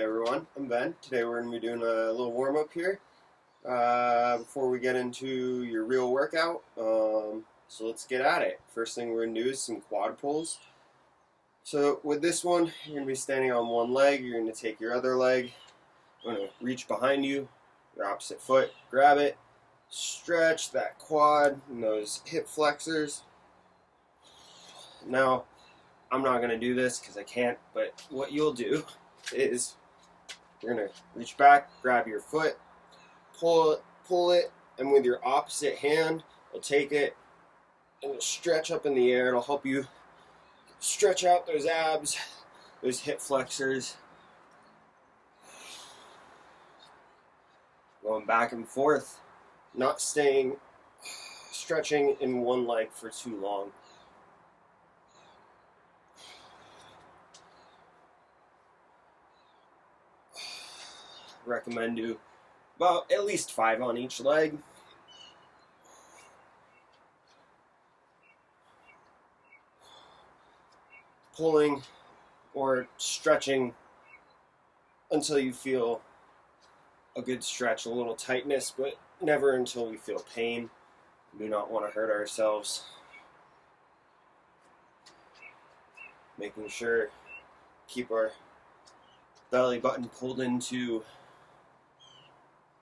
Hey everyone, I'm Ben. Today we're going to be doing a little warm-up here before we get into your real workout. So let's get at it. First thing we're going to do is some quad pulls. So with this one, you're going to be standing on one leg. You're going to take your other leg. You're going to reach behind you, your opposite foot, grab it, stretch that quad and those hip flexors. Now, I'm not going to do this because I can't, but what you'll do is you're going to reach back, grab your foot, pull it, and with your opposite hand, you'll take it and it'll stretch up in the air. It'll help you stretch out those abs, those hip flexors. Going back and forth, not stretching in one leg for too long. Recommend do about at least 5 on each leg. Pulling or stretching until you feel a good stretch, a little tightness, but never until we feel pain. We do not want to hurt ourselves. Making sure keep our belly button pulled into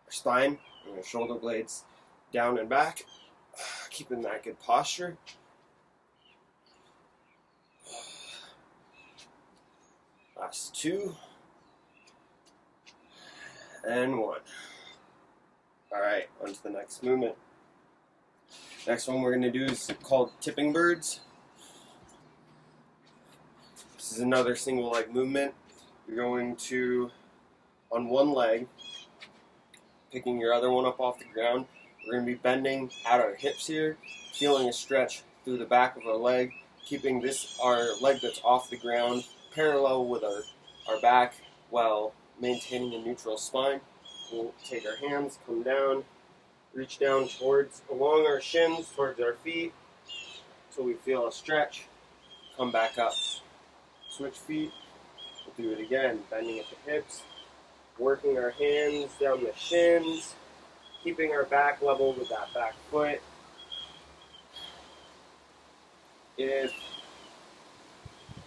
our spine and our shoulder blades down and back, keeping that good posture. Last 2 and 1. Alright, on to the next movement. Next one we're going to do is called tipping birds. This is another single leg movement. You're going to, on one leg, picking your other one up off the ground. We're going to be bending out our hips here, feeling a stretch through the back of our leg, keeping our leg that's off the ground parallel with our back while maintaining a neutral spine. We'll take our hands, come down, reach down along our shins towards our feet until we feel a stretch. Come back up. Switch feet. We'll do it again, bending at the hips, working our hands down the shins, keeping our back level with that back foot. If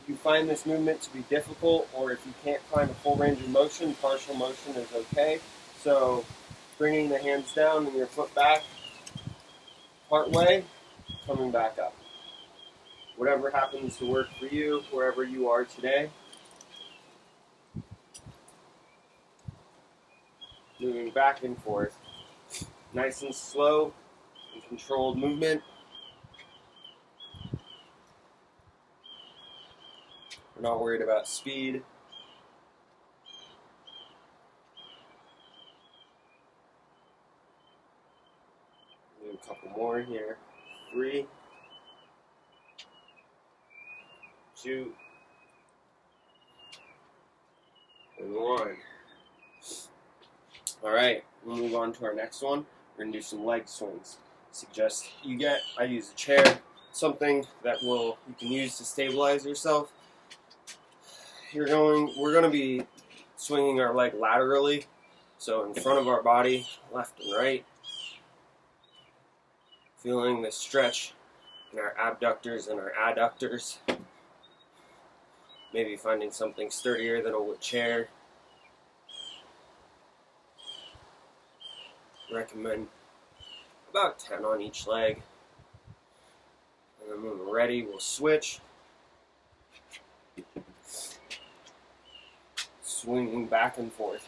you find this movement to be difficult, or if you can't find a full range of motion, partial motion is okay. So bringing the hands down and your foot back part way, coming back up. Whatever happens to work for you, wherever you are today. Moving back and forth. Nice and slow and controlled movement. We're not worried about speed. Do a couple more here. 3, 2, and 1. Alright, we'll move on to our next one. We're going to do some leg swings. I use a chair, something that you can use to stabilize yourself. We're going to be swinging our leg laterally, so in front of our body, left and right. Feeling the stretch in our abductors and our adductors. Maybe finding something sturdier than a wood chair. Recommend about 10 on each leg. And then when we're ready, we'll switch. Swinging back and forth.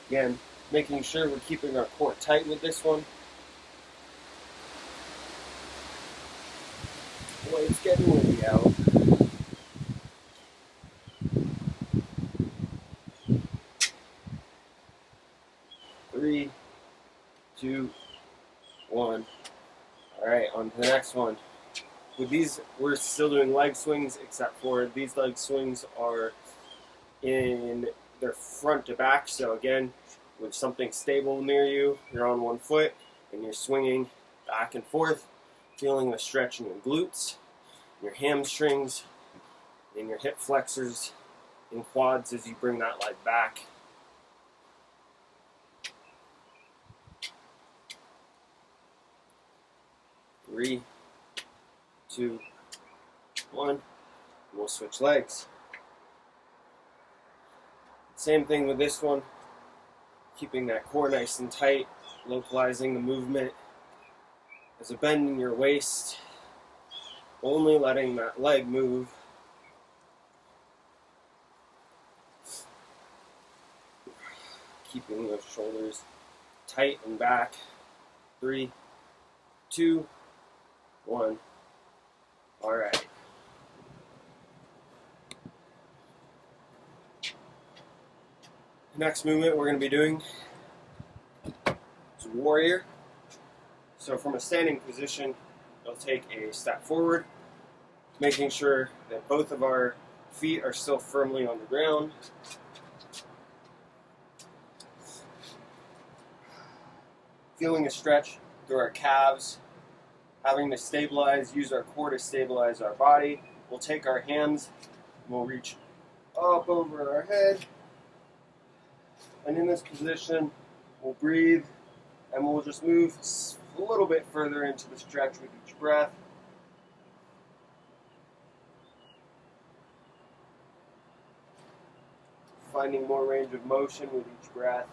Again, making sure we're keeping our core tight with this one. Boy, it's getting windy out. Three, 2, 1. Alright, on to the next one. With these, we're still doing leg swings, except for these leg swings are in their front to back. So again, with something stable near you, you're on one foot, and you're swinging back and forth, feeling the stretch in your glutes, your hamstrings, in your hip flexors and quads as you bring that leg back. 3, 2, 1, and we'll switch legs. Same thing with this one, keeping that core nice and tight, localizing the movement. There's a bend in your waist, only letting that leg move. Keeping those shoulders tight and back. 3, 2, 1. All right. The next movement we're going to be doing is warrior. So from a standing position, we'll take a step forward, making sure that both of our feet are still firmly on the ground. Feeling a stretch through our calves, having to stabilize, use our core to stabilize our body. We'll take our hands, we'll reach up over our head, and in this position, we'll breathe, and we'll just move a little bit further into the stretch with each breath. Finding more range of motion with each breath.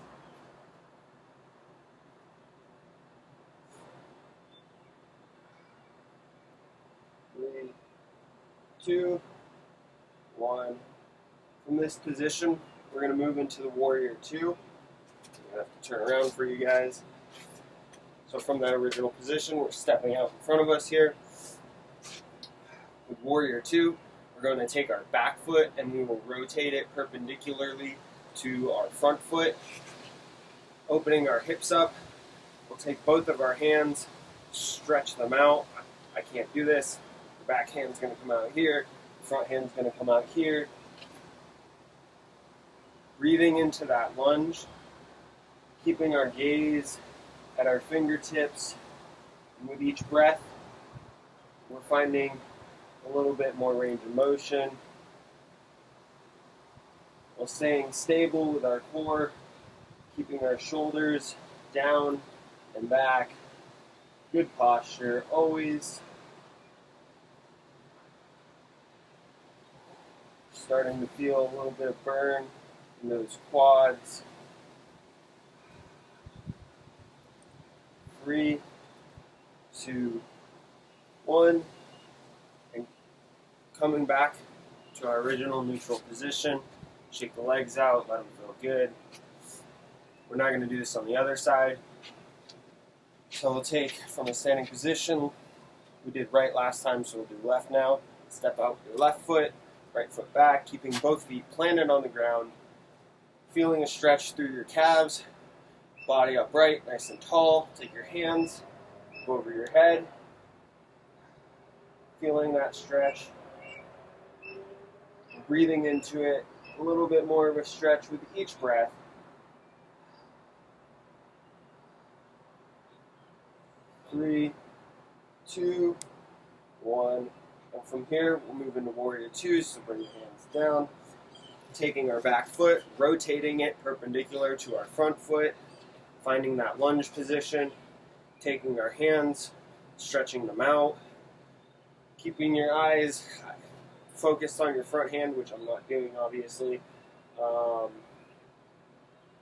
3, 2, 1. From this position, we're going to move into the warrior 2. I'm going to have to turn around for you guys. So from that original position, we're stepping out in front of us here. With warrior 2, we're going to take our back foot and we will rotate it perpendicularly to our front foot, opening our hips up. We'll take both of our hands, stretch them out. I can't do this. The back hand's going to come out here. The front hand's going to come out here. Breathing into that lunge, keeping our gaze at our fingertips. And with each breath, we're finding a little bit more range of motion while staying stable with our core, keeping our shoulders down and back. Good posture, always. Starting to feel a little bit of burn in those quads. 3, 2, 1. And coming back to our original neutral position. Shake the legs out, let them feel good. We're not going to do this on the other side. So we'll take from a standing position. We did right last time, so we'll do left now. Step out with your left foot, right foot back, keeping both feet planted on the ground. Feeling a stretch through your calves, body upright, nice and tall. Take your hands, go over your head. Feeling that stretch. Breathing into it, a little bit more of a stretch with each breath. 3, 2, 1. And from here, we'll move into warrior 2, so bring your hands down. Taking our back foot, rotating it perpendicular to our front foot, finding that lunge position, taking our hands, stretching them out, keeping your eyes focused on your front hand, which I'm not doing obviously,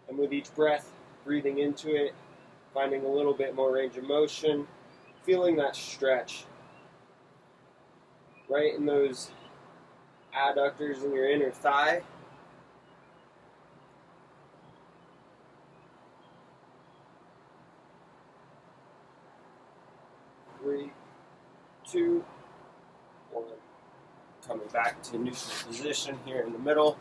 and with each breath, breathing into it, finding a little bit more range of motion, feeling that stretch right in those adductors in your inner thigh. 3, 2, 1. Coming back to neutral position here in the middle.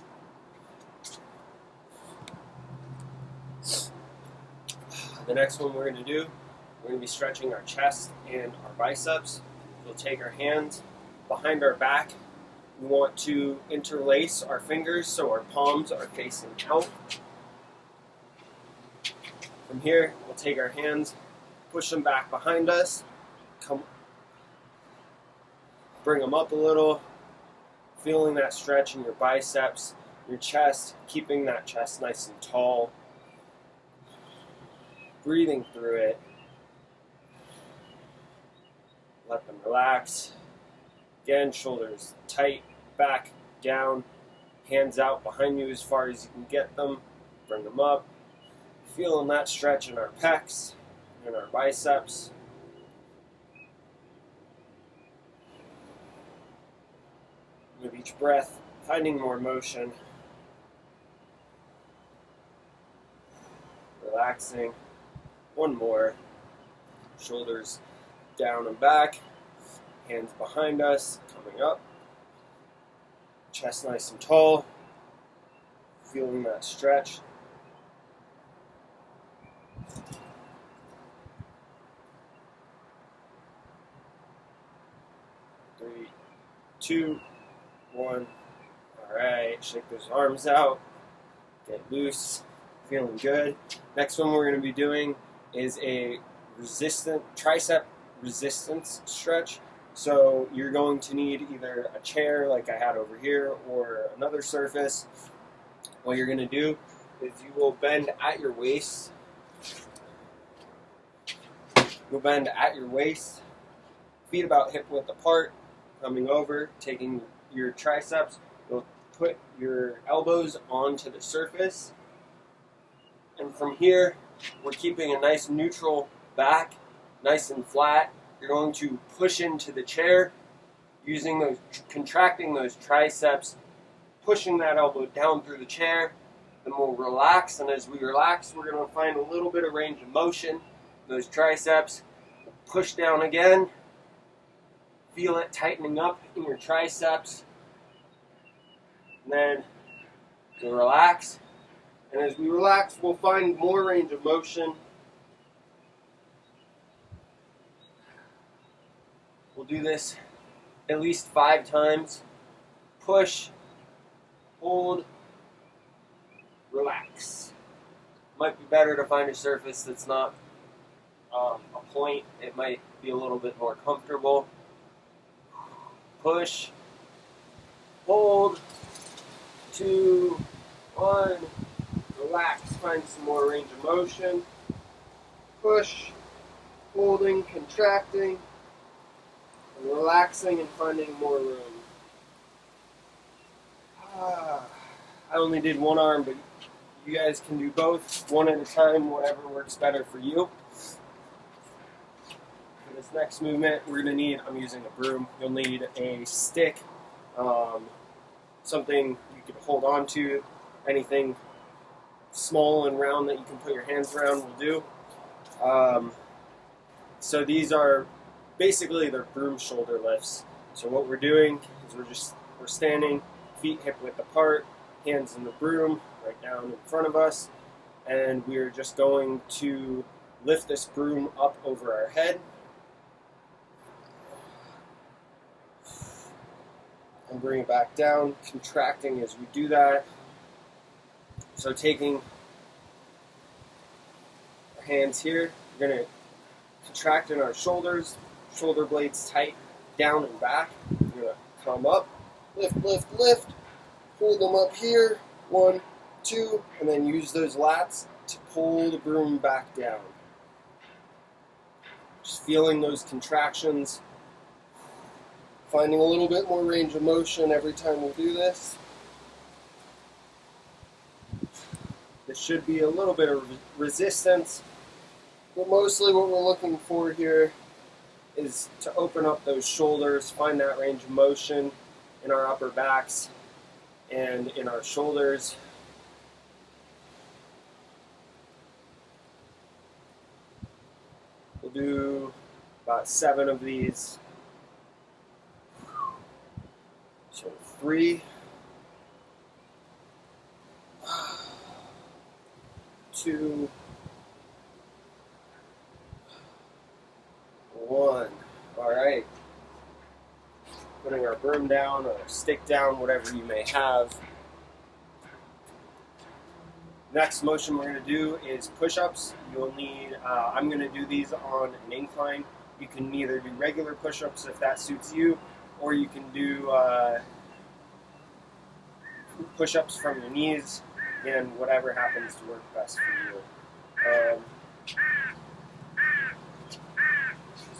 The next one we're going to do, we're going to be stretching our chest and our biceps. We'll take our hands behind our back. We want to interlace our fingers so our palms are facing out. From here, we'll take our hands, push them back behind us, bring them up a little, Feeling that stretch in your biceps, your chest, keeping that chest nice and tall. Breathing through it. Let them relax. Again, shoulders tight, back, down, hands out behind you as far as you can get them. Bring them up. Feeling that stretch in our pecs and our biceps. With each breath, finding more motion. Relaxing. One more. Shoulders down and back. Hands behind us, coming up. Chest nice and tall. Feeling that stretch. Three, two, one. All right, shake those arms out. Get loose. Feeling good. Next one we're going to be doing is a tricep resistance stretch. So you're going to need either a chair like I had over here or another surface. What you're going to do is you will bend at your waist. You'll bend at your waist, feet about hip width apart, coming over, taking your triceps. You'll put your elbows onto the surface. And from here, we're keeping a nice neutral back, nice and flat. You're going to push into the chair, contracting those triceps, pushing that elbow down through the chair. Then we'll relax, and as we relax, we're going to find a little bit of range of motion. Those triceps, push down again. Feel it tightening up in your triceps. And then you'll relax. And as we relax, we'll find more range of motion. We'll do this at least 5 times. Push, hold, relax. Might be better to find a surface that's not a point. It might be a little bit more comfortable. Push, hold, 2, 1. Relax, find some more range of motion. Push, holding, contracting, and relaxing and finding more room. I only did one arm, but you guys can do both, one at a time, whatever works better for you. For this next movement, I'm using a broom. You'll need a stick, something you can hold on to, anything small and round that you can put your hands around will do. So these are basically they're broom shoulder lifts. So what we're doing is we're standing, feet hip width apart, hands in the broom right down in front of us, and we're just going to lift this broom up over our head and bring it back down, contracting as we do that. So taking our hands here, we're going to contract in our shoulders, shoulder blades tight, down and back. We're going to come up, lift, lift, lift, pull them up here, 1, 2, and then use those lats to pull the broom back down. Just feeling those contractions, finding a little bit more range of motion every time we do this. This should be a little bit of resistance, but mostly what we're looking for here is to open up those shoulders, find that range of motion in our upper backs and in our shoulders. We'll do about 7 of these. So 3, 2, 1. All right. Putting our broom down or stick down, whatever you may have. Next motion we're going to do is push-ups. You'll need, I'm going to do these on an incline. You can either do regular push-ups if that suits you, or you can do push-ups from your knees, and whatever happens to work best for you.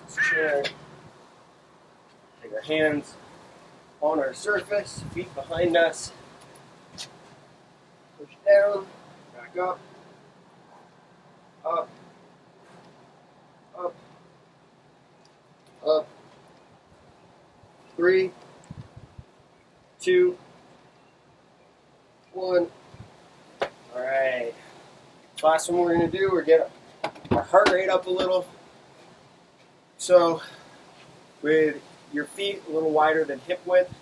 This chair. Take our hands on our surface, feet behind us. Push down, back up, up, up, up. 3, 2, 1. All right. Last one we're going to do, we're get our heart rate up a little. So with your feet a little wider than hip width,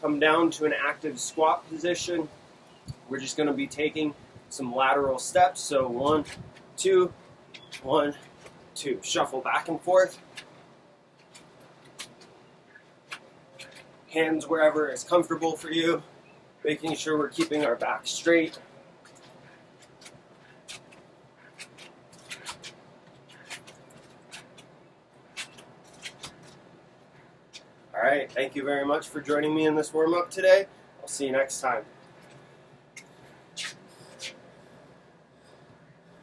come down to an active squat position. We're just going to be taking some lateral steps. So 1, 2, 1, 2. Shuffle back and forth. Hands wherever is comfortable for you. Making sure we're keeping our back straight. All right, thank you very much for joining me in this warm-up today. I'll see you next time.